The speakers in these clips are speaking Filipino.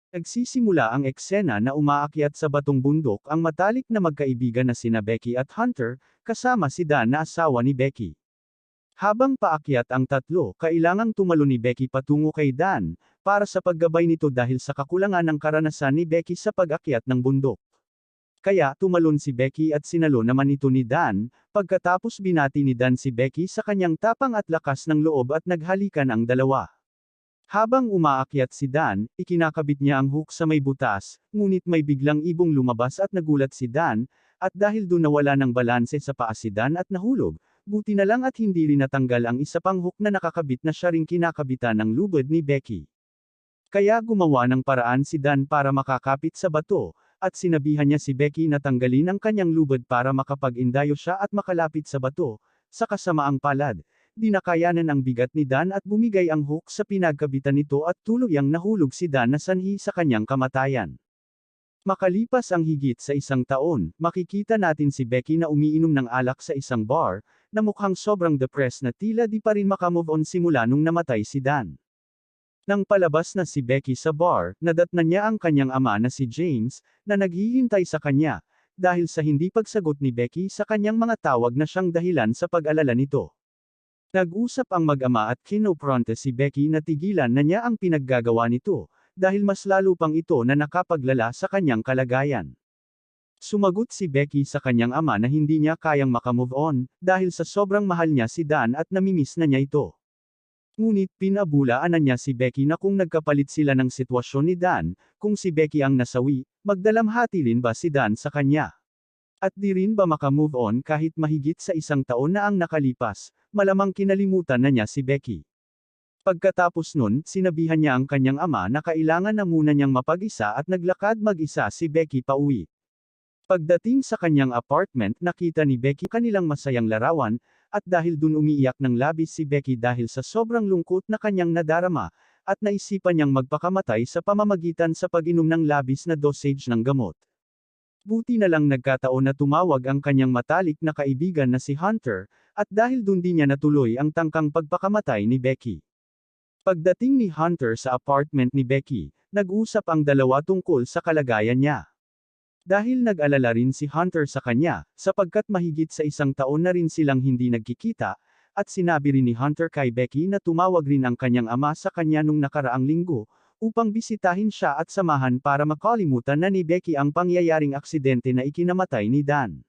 Nagsisimula ang eksena na umaakyat sa batong bundok ang matalik na magkaibigan na sina Becky at Hunter, kasama si Dan na asawa ni Becky. Habang paakyat ang tatlo, kailangang tumalo ni Becky patungo kay Dan, para sa paggabay nito dahil sa kakulangan ng karanasan ni Becky sa pag-akyat ng bundok. Kaya tumalon si Becky at sinalo naman ito ni Dan, pagkatapos binati ni Dan si Becky sa kanyang tapang at lakas ng loob at naghalikan ang dalawa. Habang umaakyat si Dan, ikinakabit niya ang hook sa may butas, ngunit may biglang ibong lumabas at nagulat si Dan, at dahil doon nawala ng balanse sa paa si Dan at nahulog, buti na lang at hindi rin natanggal ang isa pang hook na nakakabit na siya ring kinakabitan ng lubid ni Becky. Kaya gumawa ng paraan si Dan para makakapit sa bato, at sinabihan niya si Becky na tanggalin ang kanyang lubid para makapag-indayo siya at makalapit sa bato. Sa kasamaang palad, di nakayanan ang bigat ni Dan at bumigay ang hook sa pinagkabitan nito at tuluyang nahulog si Dan na sanhi sa kanyang kamatayan. Makalipas ang higit sa isang taon, makikita natin si Becky na umiinom ng alak sa isang bar, na mukhang sobrang depressed na tila di pa rin makamove on simula nung namatay si Dan. Nang palabas na si Becky sa bar, nadatnan niya ang kanyang ama na si James, na naghihintay sa kanya, dahil sa hindi pagsagot ni Becky sa kanyang mga tawag na siyang dahilan sa pag-alala nito. Nag-usap ang mag-ama at kinopronte si Becky na tigilan na niya ang pinaggagawa nito, dahil mas lalo pang ito na nakapaglala sa kanyang kalagayan. Sumagot si Becky sa kanyang ama na hindi niya kayang makamove on, dahil sa sobrang mahal niya si Dan at namimiss na niya ito. Ngunit pinabulaanan niya si Becky na kung nagkapalit sila ng sitwasyon ni Dan, kung si Becky ang nasawi, magdalamhati rin ba si Dan sa kanya? At di rin ba makamove on kahit mahigit sa isang taon na ang nakalipas, malamang kinalimutan na niya si Becky. Pagkatapos nun, sinabihan niya ang kanyang ama na kailangan na muna niyang mapag-isa at naglakad mag-isa si Becky pauwi. Pagdating sa kanyang apartment, nakita ni Becky kanilang masayang larawan, at dahil dun umiiyak ng labis si Becky dahil sa sobrang lungkot na kanyang nadarama, at naisipan niyang magpakamatay sa pamamagitan sa pag-inom ng labis na dosage ng gamot. Buti na lang nagkataon na tumawag ang kanyang matalik na kaibigan na si Hunter, at dahil dun di niya natuloy ang tangkang pagpakamatay ni Becky. Pagdating ni Hunter sa apartment ni Becky, nag-usap ang dalawa tungkol sa kalagayan niya. Dahil nag-alala rin si Hunter sa kanya, sapagkat mahigit sa isang taon na rin silang hindi nagkikita, at sinabi rin ni Hunter kay Becky na tumawag rin ang kanyang ama sa kanya nung nakaraang linggo, upang bisitahin siya at samahan para makalimutan na ni Becky ang pangyayaring aksidente na ikinamatay ni Dan.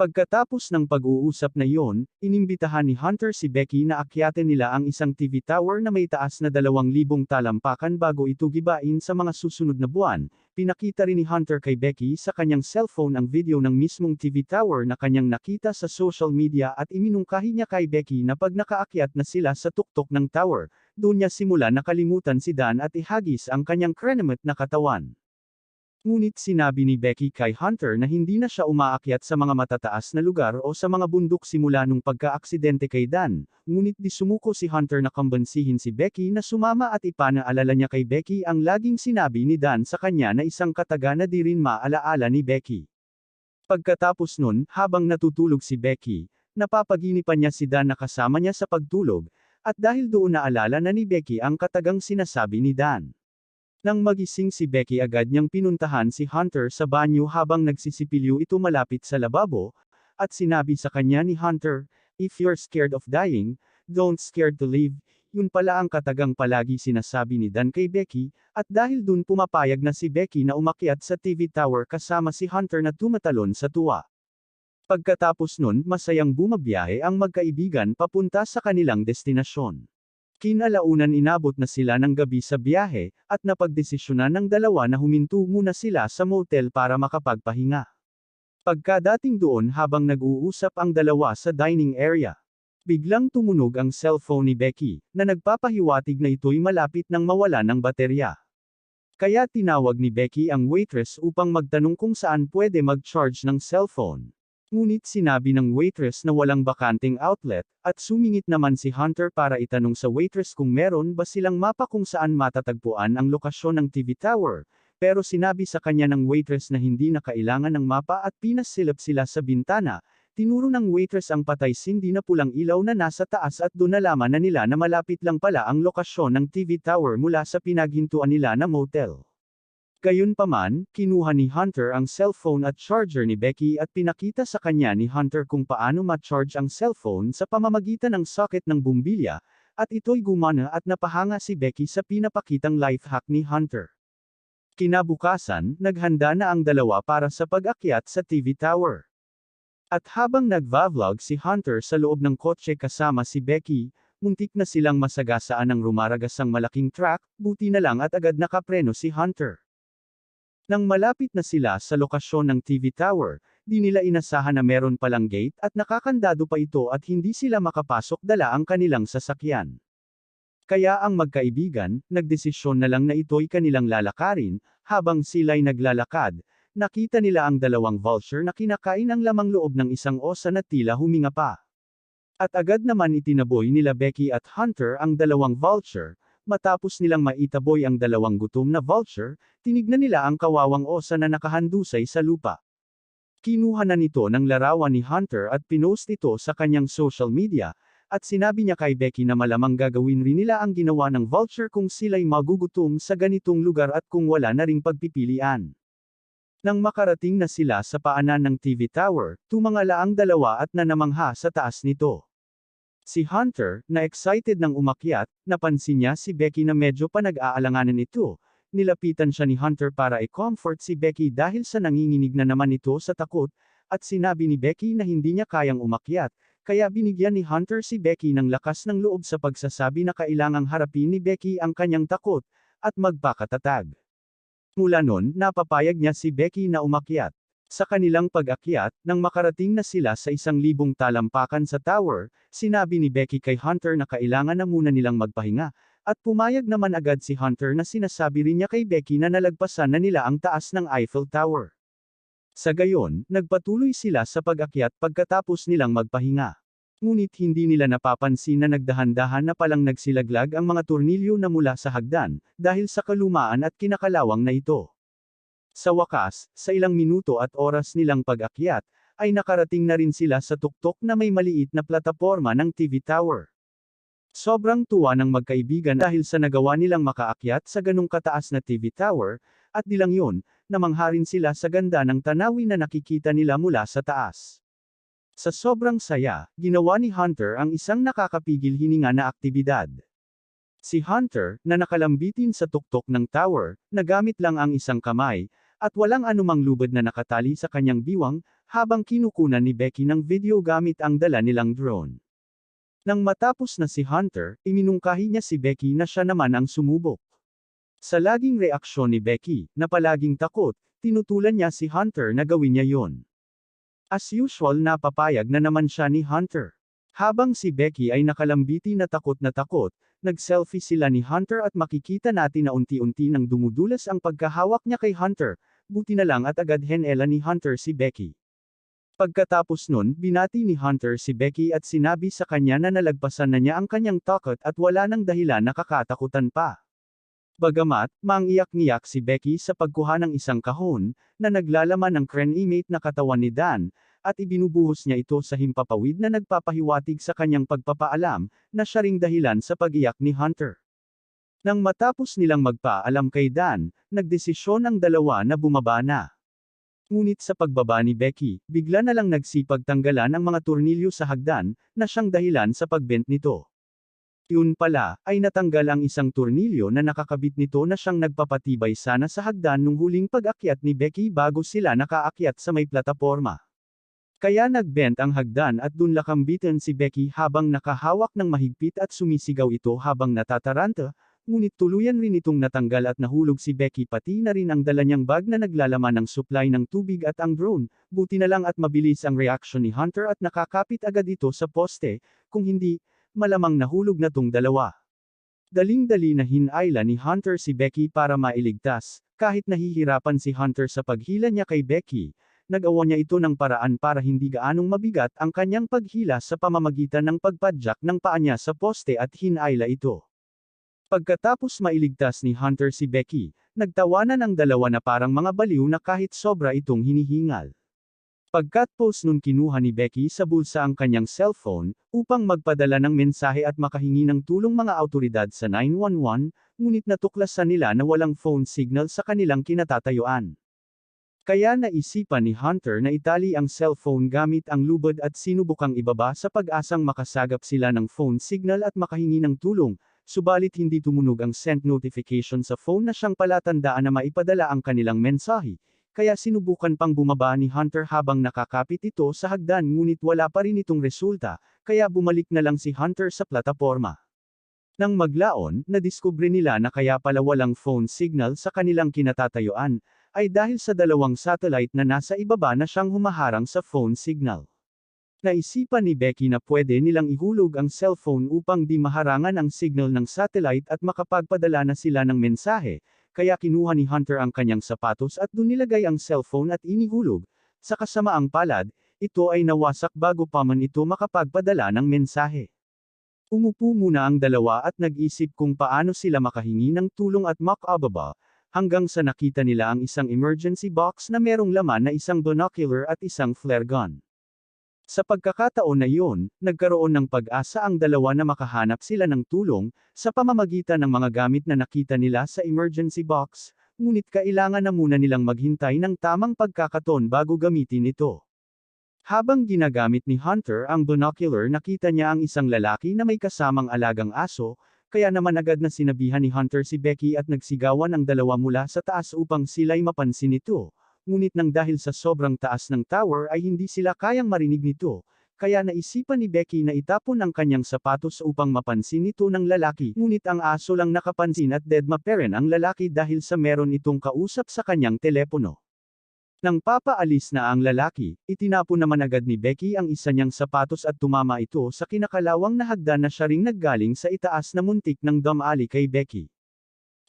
Pagkatapos ng pag-uusap na iyon, inimbitahan ni Hunter si Becky na akyatin nila ang isang TV tower na may taas na 2,000 talampakan bago ito gibain sa mga susunod na buwan. Pinakita rin ni Hunter kay Becky sa kanyang cellphone ang video ng mismong TV tower na kanyang nakita sa social media at iminungkahi niya kay Becky na pag nakaakyat na sila sa tuktok ng tower, doon niya simula nakalimutan si Dan at ihagis ang kanyang krenemate na katawan. Ngunit sinabi ni Becky kay Hunter na hindi na siya umaakyat sa mga matataas na lugar o sa mga bundok simula nung pagka-aksidente kay Dan, ngunit di sumuko si Hunter na kambansihin si Becky na sumama at ipanaalala niya kay Becky ang laging sinabi ni Dan sa kanya na isang kataga na di rin maalaala ni Becky. Pagkatapos nun, habang natutulog si Becky, napapaginipan niya si Dan na kasama niya sa pagtulog, at dahil doon naalala na ni Becky ang katagang sinasabi ni Dan. Nang magising si Becky agad niyang pinuntahan si Hunter sa banyo habang nagsisipilyo ito malapit sa lababo, at sinabi sa kanya ni Hunter, "If you're scared of dying, don't scared to live." Yun pala ang katagang palagi sinasabi ni Dan kay Becky, at dahil dun pumapayag na si Becky na umakyat sa TV tower kasama si Hunter na tumatalon sa tuwa. Pagkatapos nun, masayang bumabiyahe ang magkaibigan papunta sa kanilang destinasyon. Kinalaunan inabot na sila ng gabi sa biyahe, at napagdesisyonan ng dalawa na huminto muna sila sa motel para makapagpahinga. Pagkadating doon habang nag-uusap ang dalawa sa dining area, biglang tumunog ang cellphone ni Becky, na nagpapahiwatig na ito'y malapit nang mawala ng baterya. Kaya tinawag ni Becky ang waitress upang magtanong kung saan pwede mag-charge ng cellphone. Ngunit sinabi ng waitress na walang bakanteng outlet, at sumingit naman si Hunter para itanong sa waitress kung meron ba silang mapa kung saan matatagpuan ang lokasyon ng TV tower, pero sinabi sa kanya ng waitress na hindi na kailangan ng mapa at pinasilip sila sa bintana. Tinuro ng waitress ang patay sindi na pulang ilaw na nasa taas at doon nalaman na nila na malapit lang pala ang lokasyon ng TV tower mula sa pinaghintuan nila na motel. Gayunpaman, kinuha ni Hunter ang cellphone at charger ni Becky at pinakita sa kanya ni Hunter kung paano ma-charge ang cellphone sa pamamagitan ng socket ng bumbilya, at ito'y gumana at napahanga si Becky sa pinapakitang life hack ni Hunter. Kinabukasan, naghanda na ang dalawa para sa pag-akyat sa TV tower. At habang nagva-vlog si Hunter sa loob ng kotse kasama si Becky, muntik na silang masagasaan ng rumaragasang malaking truck, buti na lang at agad nakapreno si Hunter. Nang malapit na sila sa lokasyon ng TV tower, di nila inasahan na meron palang gate at nakakandado pa ito at hindi sila makapasok dala ang kanilang sasakyan. Kaya ang magkaibigan, nagdesisyon na lang na ito'y kanilang lalakarin, habang sila'y naglalakad, nakita nila ang dalawang vulture na kinakain ang lamang loob ng isang osa na tila huminga pa. At agad naman itinaboy nila Becky at Hunter ang dalawang vulture. Matapos nilang maitaboy ang dalawang gutom na vulture, tinignan nila ang kawawang osa na nakahandusay sa lupa. Kinuha na nito ng larawan ni Hunter at pinost ito sa kanyang social media, at sinabi niya kay Becky na malamang gagawin rin nila ang ginawa ng vulture kung sila'y magugutom sa ganitong lugar at kung wala na ring pagpipilian. Nang makarating na sila sa paanan ng TV tower, tumangala ang dalawa at nanamangha sa taas nito. Si Hunter, na excited nang umakyat, napansin niya si Becky na medyo pa nag-aalanganan ito. Nilapitan siya ni Hunter para i-comfort si Becky dahil sa nanginginig na naman ito sa takot, at sinabi ni Becky na hindi niya kayang umakyat, kaya binigyan ni Hunter si Becky ng lakas ng loob sa pagsasabi na kailangang harapin ni Becky ang kanyang takot, at magpakatatag. Mula nun, napapayag niya si Becky na umakyat. Sa kanilang pag-akyat, nang makarating na sila sa 1,000 talampakan sa tower, sinabi ni Becky kay Hunter na kailangan na muna nilang magpahinga, at pumayag naman agad si Hunter na sinasabi rin niya kay Becky na nalagpasan na nila ang taas ng Eiffel Tower. Sa gayon, nagpatuloy sila sa pag-akyat pagkatapos nilang magpahinga. Ngunit hindi nila napapansin na nagdahan-dahan na palang nagsilaglag ang mga tornilyo na mula sa hagdan, dahil sa kalumaan at kinakalawang na ito. Sa wakas, sa ilang minuto at oras nilang pag-akyat, ay nakarating na rin sila sa tuktok na may maliit na plataporma ng TV tower. Sobrang tuwa ng magkaibigan dahil sa nagawa nilang makaakyat sa ganong kataas na TV tower, at di lang yun, namangha rin sila sa ganda ng tanawin na nakikita nila mula sa taas. Sa sobrang saya, ginawa ni Hunter ang isang nakakapigil hininga na aktibidad. Si Hunter, na nakalambitin sa tuktok ng tower, nagamit lang ang isang kamay, at walang anumang lubid na nakatali sa kanyang biwang, habang kinukunan ni Becky ng video gamit ang dala nilang drone. Nang matapos na si Hunter, iminungkahi niya si Becky na siya naman ang sumubok. Sa laging reaksyon ni Becky, na palaging takot, tinutulan niya si Hunter na gawin niya yon. As usual napapayag na naman siya ni Hunter. Habang si Becky ay nakalambiti na takot, nag-selfie sila ni Hunter at makikita natin na unti-unti nang dumudulas ang pagkahawak niya kay Hunter, buti na lang at agad henela ni Hunter si Becky. Pagkatapos nun, binati ni Hunter si Becky at sinabi sa kanya na nalagpasan na niya ang kanyang takot at wala nang dahilan na kakatakutan pa. Bagamat, mangiyak-ngiyak si Becky sa pagkuha ng isang kahon, na naglalaman ng crane-imate na katawan ni Dan, at ibinubuhos niya ito sa himpapawid na nagpapahiwatig sa kanyang pagpapaalam, na siya ring dahilan sa pag-iyak ni Hunter. Nang matapos nilang magpaalam kay Dan, nagdesisyon ang dalawa na bumaba na. Ngunit sa pagbaba ni Becky, bigla na lang nagsipag tanggalan ang mga tornilyo sa hagdan, na siyang dahilan sa pagbent nito. Yun pala, ay natanggal ang isang tornilyo na nakakabit nito na siyang nagpapatibay sana sa hagdan nung huling pag-akyat ni Becky bago sila nakaakyat sa may plataporma. Kaya nagbent ang hagdan at dun lakambitan si Becky habang nakahawak ng mahigpit at sumisigaw ito habang natataranta, ngunit tuluyan rin itong natanggal at nahulog si Becky pati na rin ang dala niyang bag na naglalaman ng supply ng tubig at ang drone, buti na lang at mabilis ang reaksyon ni Hunter at nakakapit agad ito sa poste, kung hindi, malamang nahulog na tong dalawa. Daling-dali na hinayla ni Hunter si Becky para mailigtas, kahit nahihirapan si Hunter sa paghila niya kay Becky. Nagawa niya ito ng paraan para hindi gaanong mabigat ang kanyang paghila sa pamamagitan ng pagpadyak ng paa niya sa poste at hinayla ito. Pagkatapos mailigtas ni Hunter si Becky, nagtawanan ang dalawa na parang mga baliw na kahit sobra itong hinihingal. Pagkatapos nun kinuha ni Becky sa bulsa ang kanyang cellphone, upang magpadala ng mensahe at makahingi ng tulong mga awtoridad sa 911, ngunit natuklasan nila na walang phone signal sa kanilang kinatatayuan. Kaya naisipan ni Hunter na itali ang cellphone gamit ang lubid at sinubukang ibaba sa pag-asang makasagap sila ng phone signal at makahingi ng tulong, subalit hindi tumunog ang send notification sa phone na siyang palatandaan na maipadala ang kanilang mensahe. Kaya sinubukan pang bumaba ni Hunter habang nakakapit ito sa hagdan ngunit wala pa rin itong resulta, kaya bumalik na lang si Hunter sa plataporma. Nang maglaon, nadiskubre nila na kaya pala walang phone signal sa kanilang kinatatayuan, ay dahil sa dalawang satellite na nasa ibaba na siyang humaharang sa phone signal. Naisipan ni Becky na pwede nilang ihulog ang cellphone upang di maharangan ang signal ng satellite at makapagpadala na sila ng mensahe, kaya kinuha ni Hunter ang kanyang sapatos at dun nilagay ang cellphone at inihulog. Sa kasamaang palad, ito ay nawasak bago pa man ito makapagpadala ng mensahe. Umupo muna ang dalawa at nag-isip kung paano sila makahingi ng tulong at makababa, hanggang sa nakita nila ang isang emergency box na merong laman na isang binocular at isang flare gun. Sa pagkakataon na iyon, nagkaroon ng pag-asa ang dalawa na makahanap sila ng tulong, sa pamamagitan ng mga gamit na nakita nila sa emergency box, ngunit kailangan na muna nilang maghintay ng tamang pagkakataon bago gamitin ito. Habang ginagamit ni Hunter ang binocular, nakita niya ang isang lalaki na may kasamang alagang aso, kaya naman agad na sinabihan ni Hunter si Becky at nagsigawan ang dalawa mula sa taas upang sila'y mapansin ito. Ngunit nang dahil sa sobrang taas ng tower ay hindi sila kayang marinig nito, kaya naisipan ni Becky na itapon ang kanyang sapatos upang mapansin ito ng lalaki, ngunit ang aso lang nakapansin at deadma pa rin ang lalaki dahil sa meron itong kausap sa kanyang telepono. Nang papaalis na ang lalaki, itinapon naman agad ni Becky ang isa niyang sapatos at tumama ito sa kinakalawang na hagdan na siya ring naggaling sa itaas na muntik ng dumali kay Becky.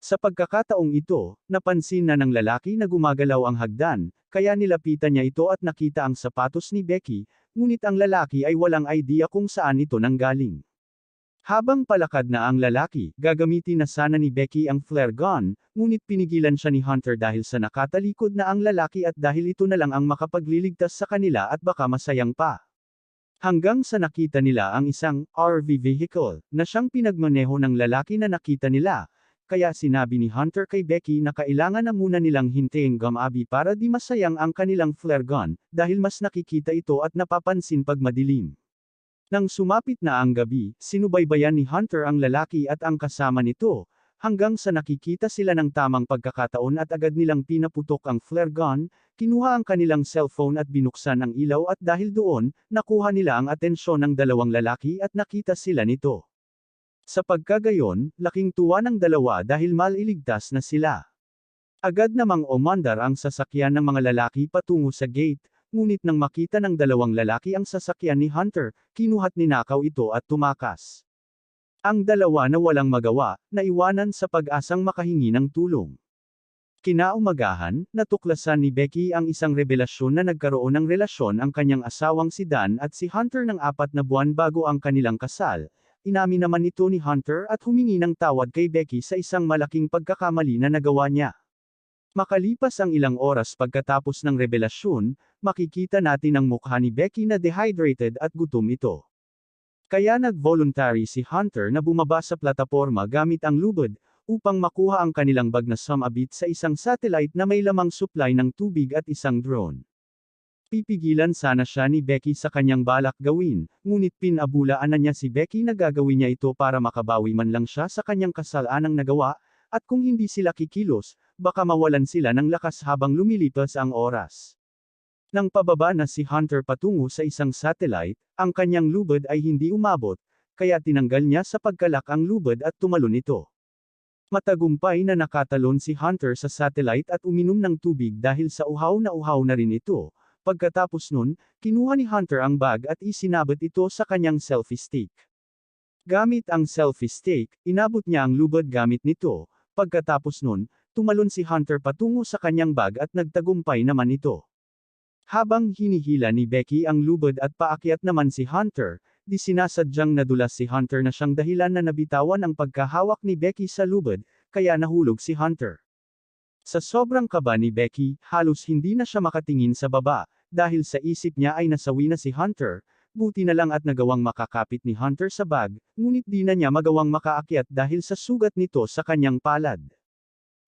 Sa pagkakataong ito, napansin na ng lalaki na gumagalaw ang hagdan, kaya nilapitan niya ito at nakita ang sapatos ni Becky, ngunit ang lalaki ay walang idea kung saan ito nanggaling. Habang palakad na ang lalaki, gagamitin na sana ni Becky ang flare gun, ngunit pinigilan siya ni Hunter dahil sa nakatalikod na ang lalaki at dahil ito na lang ang makapagliligtas sa kanila at baka masayang pa. Hanggang sa nakita nila ang isang RV vehicle na siyang pinagmaneho ng lalaki na nakita nila, kaya sinabi ni Hunter kay Becky na kailangan na muna nilang hintayin gumabi para di masayang ang kanilang flare gun, dahil mas nakikita ito at napapansin pag madilim. Nang sumapit na ang gabi, sinubaybayan ni Hunter ang lalaki at ang kasama nito, hanggang sa nakikita sila ng tamang pagkakataon at agad nilang pinaputok ang flare gun, kinuha ang kanilang cellphone at binuksan ang ilaw at dahil doon, nakuha nila ang atensyon ng dalawang lalaki at nakita sila nito. Sa pagkagayon, laking tuwa ng dalawa dahil maliligtas na sila. Agad namang umandar ang sasakyan ng mga lalaki patungo sa gate, ngunit nang makita ng dalawang lalaki ang sasakyan ni Hunter, kinuha't ninakaw ito at tumakas. Ang dalawa na walang magawa, naiwanan sa pag-asang makahingi ng tulong. Kinaumagahan, natuklasan ni Becky ang isang revelasyon na nagkaroon ng relasyon ang kanyang asawang si Dan at si Hunter ng 4 na buwan bago ang kanilang kasal. Inamin naman ito ni Hunter at humingi ng tawad kay Becky sa isang malaking pagkakamali na nagawa niya. Makalipas ang ilang oras pagkatapos ng revelasyon, makikita natin ang mukha ni Becky na dehydrated at gutom ito. Kaya nag-voluntary si Hunter na bumaba sa plataporma gamit ang lubid, upang makuha ang kanilang bag na sumabit sa isang satellite na may lamang supply ng tubig at isang drone. Pipigilan sana siya ni Becky sa kanyang balak gawin, ngunit pinabulaan na niya si Becky na gagawin niya ito para makabawi man lang siya sa kanyang kasalanang nagawa, at kung hindi sila kikilos, baka mawalan sila ng lakas habang lumilipas ang oras. Nang pababa na si Hunter patungo sa isang satellite, ang kanyang lubid ay hindi umabot, kaya tinanggal niya sa pagkalak ang lubid at tumalon ito. Matagumpay na nakatalon si Hunter sa satellite at uminom ng tubig dahil sa uhaw na rin ito. Pagkatapos nun, kinuha ni Hunter ang bag at isinabit ito sa kanyang selfie stick. Gamit ang selfie stick, inabot niya ang lubid gamit nito. Pagkatapos nun, tumalon si Hunter patungo sa kanyang bag at nagtagumpay naman ito. Habang hinihila ni Becky ang lubid at paakyat naman si Hunter, di sinasadyang nadulas si Hunter na siyang dahilan na nabitawan ang pagkahawak ni Becky sa lubid, kaya nahulog si Hunter. Sa sobrang kaba ni Becky, halos hindi na siya makatingin sa baba, dahil sa isip niya ay nasawi na si Hunter, buti na lang at nagawang makakapit ni Hunter sa bag, ngunit di na niya magawang makaakyat dahil sa sugat nito sa kanyang palad.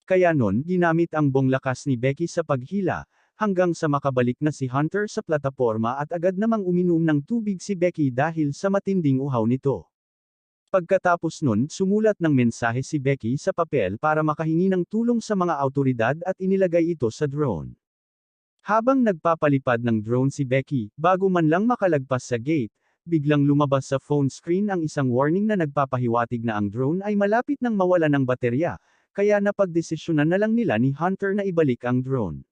Kaya nun, ginamit ang buong lakas ni Becky sa paghila, hanggang sa makabalik na si Hunter sa plataporma at agad namang uminom ng tubig si Becky dahil sa matinding uhaw nito. Pagkatapos nun, sumulat ng mensahe si Becky sa papel para makahingi ng tulong sa mga awtoridad at inilagay ito sa drone. Habang nagpapalipad ng drone si Becky, bago man lang makalagpas sa gate, biglang lumabas sa phone screen ang isang warning na nagpapahiwatig na ang drone ay malapit nang mawala ng baterya, kaya napagdesisyonan na lang nila ni Hunter na ibalik ang drone.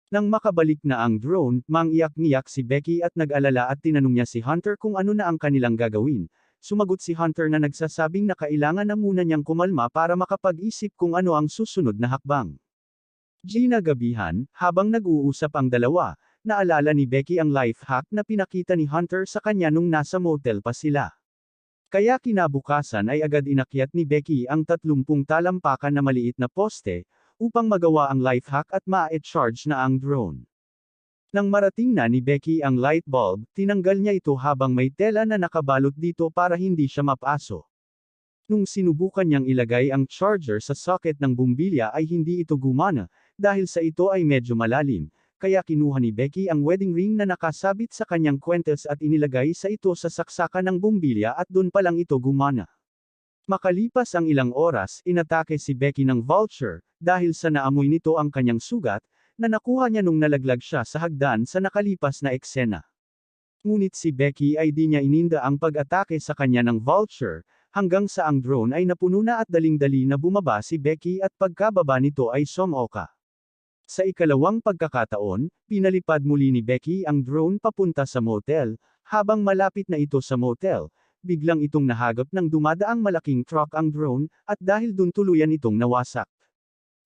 Nang makabalik na ang drone, mangiyak-ngiyak si Becky at nag-alala at tinanong niya si Hunter kung ano na ang kanilang gagawin. Sumagot si Hunter na nagsasabing na kailangan na muna niyang kumalma para makapag-isip kung ano ang susunod na hakbang. Ginagabihan, habang nag-uusap ang dalawa, naalala ni Becky ang life hack na pinakita ni Hunter sa kanya nung nasa motel pa sila. Kaya kinabukasan ay agad inakyat ni Becky ang 30 talampakan na maliit na poste, upang magawa ang life hack at ma-charge na ang drone. Nang marating na ni Becky ang light bulb, tinanggal niya ito habang may tela na nakabalot dito para hindi siya mapaso. Nung sinubukan niyang ilagay ang charger sa socket ng bumbilya ay hindi ito gumana, dahil sa ito ay medyo malalim, kaya kinuha ni Becky ang wedding ring na nakasabit sa kanyang kwentes at inilagay sa ito sa saksakan ng bumbilya at doon pa lang ito gumana. Makalipas ang ilang oras, inatake si Becky ng vulture, dahil sa naamoy nito ang kanyang sugat, na nakuha niya nung nalaglag siya sa hagdan sa nakalipas na eksena. Ngunit si Becky ay di niya ininda ang pag-atake sa kanya ng vulture, hanggang sa ang drone ay napuno na at daling-dali na bumaba si Becky at pagkababa nito ay sumoka. Sa ikalawang pagkakataon, pinalipad muli ni Becky ang drone papunta sa motel, habang malapit na ito sa motel, biglang itong nahagap ng dumadaang malaking truck ang drone, at dahil dun tuluyan itong nawasak.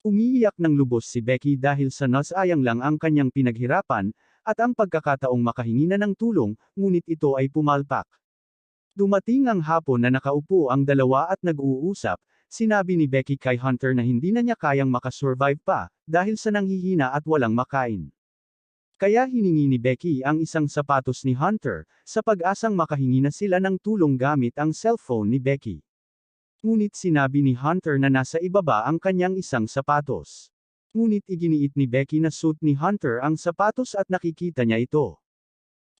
Umiiyak ng lubos si Becky dahil sa nasayang lang ang kanyang pinaghirapan, at ang pagkakataong makahingi na ng tulong, ngunit ito ay pumalpak. Dumating ang hapon na nakaupo ang dalawa at nag-uusap, sinabi ni Becky kay Hunter na hindi na niya kayang makasurvive pa, dahil sa nanghihina at walang makain. Kaya hiningi ni Becky ang isang sapatos ni Hunter, sa pag-asang makahingi na sila ng tulong gamit ang cellphone ni Becky. Ngunit sinabi ni Hunter na nasa ibaba ang kanyang isang sapatos. Ngunit iginiit ni Becky na suit ni Hunter ang sapatos at nakikita niya ito.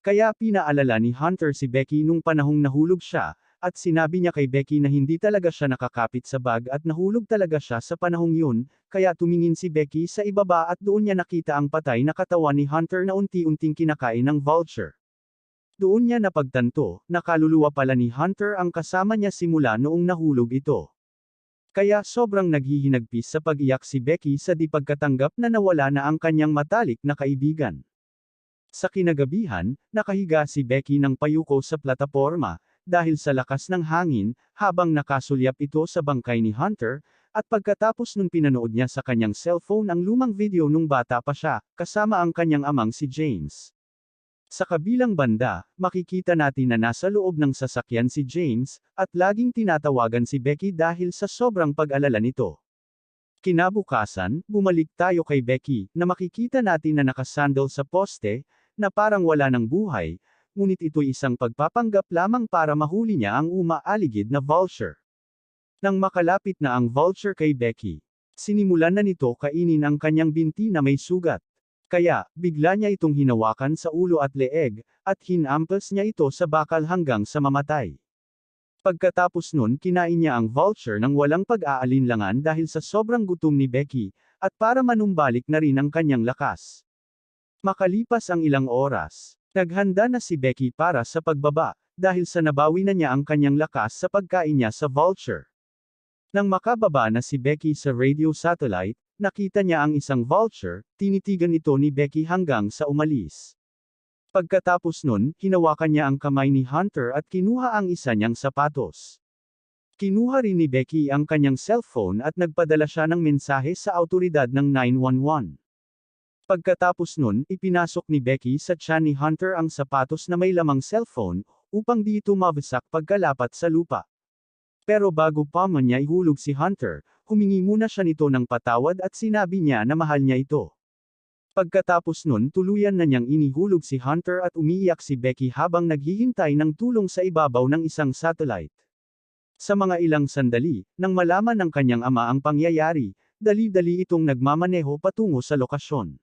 Kaya pinaalala ni Hunter si Becky nung panahong nahulog siya, at sinabi niya kay Becky na hindi talaga siya nakakapit sa bag at nahulog talaga siya sa panahong yun, kaya tumingin si Becky sa ibaba at doon niya nakita ang patay na katawan ni Hunter na unti-unting kinakain ng vulture. Doon niya napagtanto, na kaluluwa pala ni Hunter ang kasama niya simula noong nahulog ito. Kaya sobrang naghihinagpis sa pag-iyak si Becky sa di pagkatanggap na nawala na ang kanyang matalik na kaibigan. Sa kinagabihan, nakahiga si Becky ng payuko sa plataporma, dahil sa lakas ng hangin, habang nakasulyap ito sa bangkay ni Hunter, at pagkatapos nun pinanood niya sa kanyang cellphone ang lumang video nung bata pa siya, kasama ang kanyang amang si James. Sa kabilang banda, makikita natin na nasa loob ng sasakyan si James, at laging tinatawagan si Becky dahil sa sobrang pag-alala nito. Kinabukasan, bumalik tayo kay Becky, na makikita natin na nakasandal sa poste, na parang wala ng buhay, ngunit ito'y isang pagpapanggap lamang para mahuli niya ang umaaligid na vulture. Nang makalapit na ang vulture kay Becky, sinimulan na nito kainin ang kanyang binti na may sugat. Kaya, bigla niya itong hinawakan sa ulo at leeg, at hinampas niya ito sa bakal hanggang sa mamatay. Pagkatapos nun kinain niya ang vulture nang walang pag-aalinlangan dahil sa sobrang gutom ni Becky, at para manumbalik na rin ang kanyang lakas. Makalipas ang ilang oras, naghanda na si Becky para sa pagbaba, dahil sa nabawi na niya ang kanyang lakas sa pagkain niya sa vulture. Nang makababa na si Becky sa radio satellite, nakita niya ang isang vulture, tinitigan ito ni Becky hanggang sa umalis. Pagkatapos nun, hinawakan niya ang kamay ni Hunter at kinuha ang isa niyang sapatos. Kinuha rin ni Becky ang kanyang cellphone at nagpadala siya ng mensahe sa awtoridad ng 911. Pagkatapos nun, ipinasok ni Becky sa tiyan ni Hunter ang sapatos na may lamang cellphone, upang di ito mabasak pagkalapat sa lupa. Pero bago pa man niya ihulog si Hunter, humingi muna siya nito ng patawad at sinabi niya na mahal niya ito. Pagkatapos nun tuluyan na niyang inihulog si Hunter at umiiyak si Becky habang naghihintay ng tulong sa ibabaw ng isang satellite. Sa mga ilang sandali, nang malaman ng kanyang ama ang pangyayari, dali-dali itong nagmamaneho patungo sa lokasyon.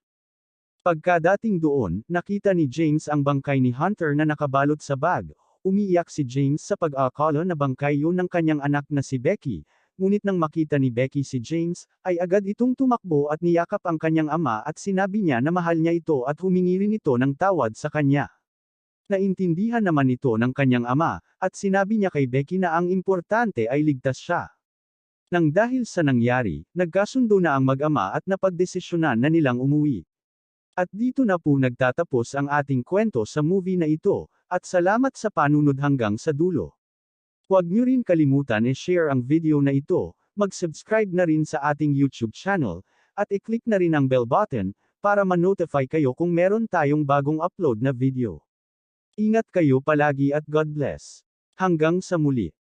Pagkadating doon, nakita ni James ang bangkay ni Hunter na nakabalot sa bag. Umiiyak si James sa pag-aakala na bangkay yun ng kanyang anak na si Becky. Ngunit nang makita ni Becky si James, ay agad itong tumakbo at niyakap ang kanyang ama at sinabi niya na mahal niya ito at humingi rin ito ng tawad sa kanya. Naintindihan naman ito ng kanyang ama, at sinabi niya kay Becky na ang importante ay ligtas siya. Nang dahil sa nangyari, nagkasundo na ang mag-ama at napagdesisyonan na nilang umuwi. At dito na po nagtatapos ang ating kwento sa movie na ito, at salamat sa panunod hanggang sa dulo. Huwag niyo rin kalimutan i-share ang video na ito, mag-subscribe na rin sa ating YouTube channel, at i-click na rin ang bell button, para ma-notify kayo kung meron tayong bagong upload na video. Ingat kayo palagi at God bless. Hanggang sa muli.